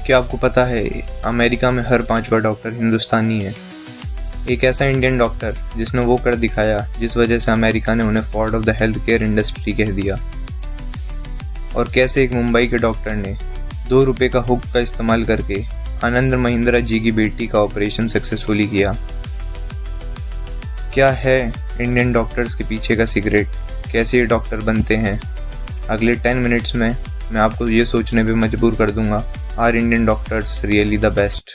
क्या आपको पता है अमेरिका में हर 5वां डॉक्टर हिंदुस्तानी है। एक ऐसा इंडियन डॉक्टर जिसने वो कर दिखाया जिस वजह से अमेरिका ने उन्हें Ford of the health care industry कह दिया। और कैसे एक मुंबई के डॉक्टर ने 2 रुपये का हुक का इस्तेमाल करके आनंद महिंद्रा जी की बेटी का ऑपरेशन सक्सेसफुली किया। क्या है इंडियन डॉक्टर्स के पीछे का सीक्रेट, कैसे ये डॉक्टर बनते हैं, अगले 10 मिनट्स में मैं आपको ये सोचने पे मजबूर कर दूंगा, are Indian doctors really the best.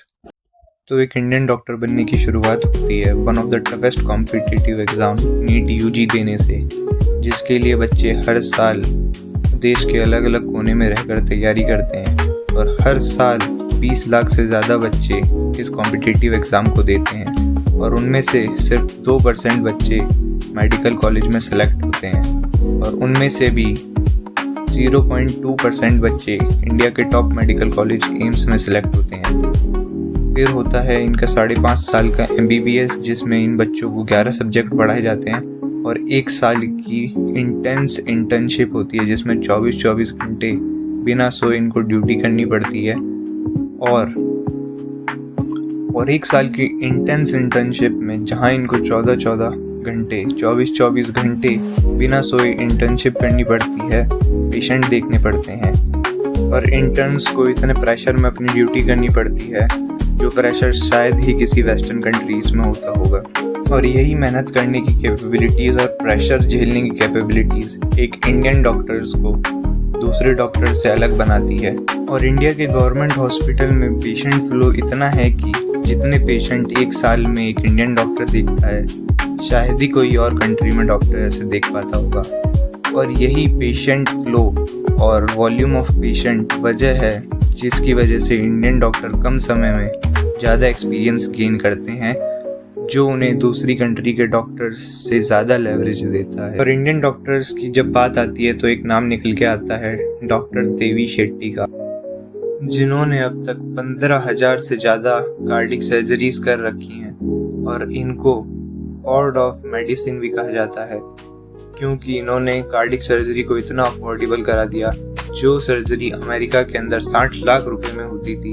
तो एक इंडियन डॉक्टर बनने की शुरुआत होती है one of the toughest competitive exam NEET UG देने से, जिसके लिए बच्चे हर साल देश के अलग अलग कोने में रहकर तैयारी करते हैं और हर साल 20 लाख से ज़्यादा बच्चे इस कॉम्पिटिटिव एग्ज़ाम को देते हैं और उनमें से सिर्फ 2% बच्चे मेडिकल कॉलेज में सेलेक्ट होते हैं और उनमें से भी 0.2% बच्चे इंडिया के टॉप मेडिकल कॉलेज एम्स में सेलेक्ट होते हैं। फिर होता है इनका 5.5 साल का MBBS, जिसमें इन बच्चों को 11 सब्जेक्ट पढ़ाए जाते हैं और 1 साल की इंटेंस इंटर्नशिप होती है जिसमें 24 घंटे बिना सोए इनको ड्यूटी करनी पड़ती है और 1 साल की इंटेंस इंटर्नशिप में जहां इनको 14 घंटे 24 घंटे बिना सोए इंटर्नशिप करनी पड़ती है, पेशेंट देखने पड़ते हैं और इंटर्न्स को इतने प्रेशर में अपनी ड्यूटी करनी पड़ती है जो प्रेशर शायद ही किसी वेस्टर्न कंट्रीज में होता होगा। और यही मेहनत करने की कैपेबिलिटीज़ और प्रेशर झेलने की कैपेबिलिटीज़ एक इंडियन डॉक्टर्स को दूसरे डॉक्टर से अलग बनाती है। और इंडिया के गवर्नमेंट हॉस्पिटल में पेशेंट फ्लो इतना है कि जितने पेशेंट 1 साल में एक इंडियन डॉक्टर देखता है, शायद ही कोई और कंट्री में डॉक्टर ऐसे देख पाता होगा। और यही पेशेंट फ्लो और वॉल्यूम ऑफ पेशेंट वजह है जिसकी वजह से इंडियन डॉक्टर कम समय में ज़्यादा एक्सपीरियंस गेन करते हैं, जो उन्हें दूसरी कंट्री के डॉक्टर्स से ज़्यादा लेवरेज देता है। और इंडियन डॉक्टर्स की जब बात आती है तो एक नाम निकल के आता है डॉक्टर देवी शेट्टी का, जिन्होंने अब तक 15,000 से ज़्यादा कार्डिक सर्जरीज कर रखी हैं और इनको फॉर्ड ऑफ मेडिसिन भी कहा जाता है क्योंकि इन्होंने कार्डिक सर्जरी को इतना अफोर्डेबल करा दिया। जो सर्जरी अमेरिका के अंदर 60 लाख रुपए में होती थी,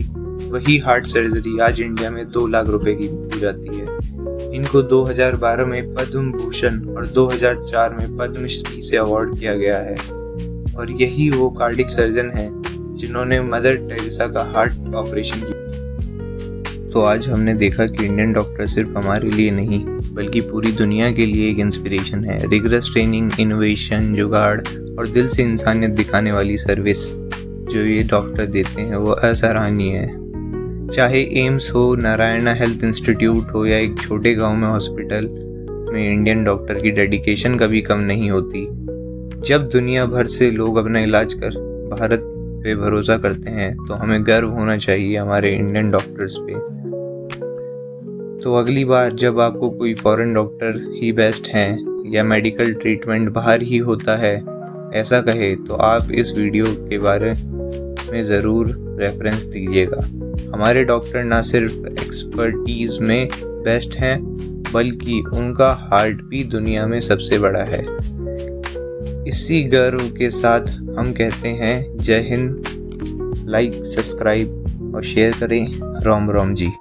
वही हार्ट सर्जरी आज इंडिया में 2 लाख रुपए की हो जाती है। इनको 2012 में पद्म भूषण और 2004 में पद्मश्री से अवार्ड किया गया है और यही वो कार्डिक सर्जन हैं जिन्होंने मदर टेरेसा का हार्ट ऑपरेशन किया। तो आज हमने देखा कि इंडियन डॉक्टर सिर्फ हमारे लिए नहीं बल्कि पूरी दुनिया के लिए एक इंस्पिरेशन है। रिगरस ट्रेनिंग, इनोवेशन, जुगाड़ और दिल से इंसानियत दिखाने वाली सर्विस जो ये डॉक्टर देते हैं वो असराहनीय है। चाहे एम्स हो, नारायणा हेल्थ इंस्टीट्यूट हो या एक छोटे गांव में हॉस्पिटल में, इंडियन डॉक्टर की डेडिकेशन कभी कम नहीं होती। जब दुनिया भर से लोग अपना इलाज कर भारत पे भरोसा करते हैं तो हमें गर्व होना चाहिए हमारे इंडियन डॉक्टर्स पे। तो अगली बार जब आपको कोई फॉरेन डॉक्टर ही बेस्ट हैं या मेडिकल ट्रीटमेंट बाहर ही होता है ऐसा कहे, तो आप इस वीडियो के बारे में ज़रूर रेफरेंस दीजिएगा। हमारे डॉक्टर ना सिर्फ एक्सपर्टीज़ में बेस्ट हैं बल्कि उनका हार्ट भी दुनिया में सबसे बड़ा है। इसी गर्व के साथ हम कहते हैं जय हिंद। लाइक, सब्सक्राइब और शेयर करें। राम राम जी।